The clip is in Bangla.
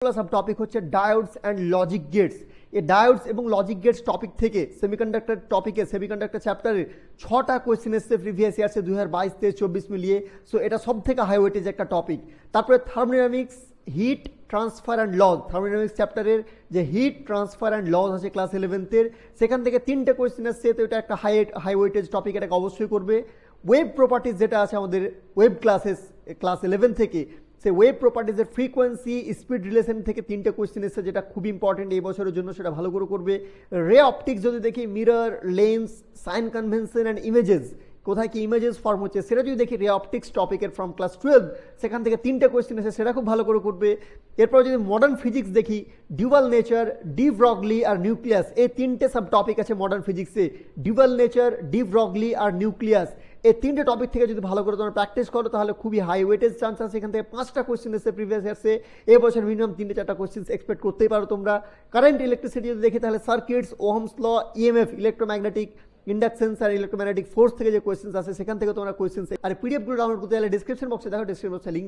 সাব টপিক হচ্ছে ডায়োডস অ্যান্ড লজিক গেটস। এই ডায়োডস এবং লজিক গেটস টপিক থেকে সেমিকন্ডাক্টর টপিকে সেমিকন্ডাক্টর চ্যাপ্টারে 6টা কোয়েশ্চেন এসছে প্রিভিয়াস ইয়ার্সে 2022, 23, 24 মিলিয়ে। সো এটা সব থেকে হাই ওয়েটেজ একটা টপিক। তারপরে thermodynamics, heat transfer and laws, thermodynamics চ্যাপ্টারের যে হিট ট্রান্সফার অ্যান্ড লজ আছে ক্লাস 11-এর, সেখান থেকে 3টে কোয়েশ্চেন এসছে। তো এটা একটা হাই ওয়েটেজ টপিক, এটাকে অবশ্যই করবে। ওয়েব প্রপার্টিজ যেটা আছে আমাদের ওয়েব ক্লাস 11 থেকে, সে ওয়েব প্রপার্টিজের ফ্রিকোয়েন্সি স্পিড রিলেশন থেকে 3টে কোয়েশ্চেন এসেছে, যেটা খুব ইম্পর্টেন্ট এই বছরের জন্য, সেটা ভালো করে করবে। রে অপটিক্স যদি দেখি, mirror, lens, sign convention and images, কোথায় কি ইমেজেস ফর্ম হচ্ছে সেটা যদি দেখি, রে অপটিক্স টপিকের ফ্রম ক্লাস 12, সেখান থেকে 3টে কোয়েশ্চেন এসে, সেটা খুব ভালো করে করবে। এরপর যদি মডার্ন ফিজিক্স দেখি, ডিউয়াল নেচার, ডি ব্রগলি আর নিউক্লিয়াস, এই 3টে সাব টপিক আছে মডার্ন ফিজিক্সে। ডিউয়াল নেচার, ডি ব্রগলি আর নিউক্লিয়াস, এই 3টে টপিক থেকে যদি ভালো করে তোমরা প্র্যাকটিস করো, তাহলে খুবই হাই ওয়েটেজ চান্স আছে। এখান থেকে 5টা কোয়েশ্চেন এসে প্রিভিয়াস ইয়ার্সে, এবছর মিনিমাম 3-4টা কোয়েশ্চেন এক্সপেক্ট করতেই পারো তোমরা। কারেন্ট ইলেকট্রিসিটি যদি দেখি, তাহলে circuits, Ohm's law, EMF, electromagnetic ইন্ডাকশনস আর ইলেকট্রোম্যাগনেটিক ফোর্স থেকে যে কোয়েশ্চেন আছে, সেখান থেকে তোমরা কোয়েশ্চেন আর পিডিএফ গুলো ডাউনলোড করতে গেলে ডিসক্রিপশন বক্সে দেখো, ডিসক্রিপশন বক্সে লিঙ্ক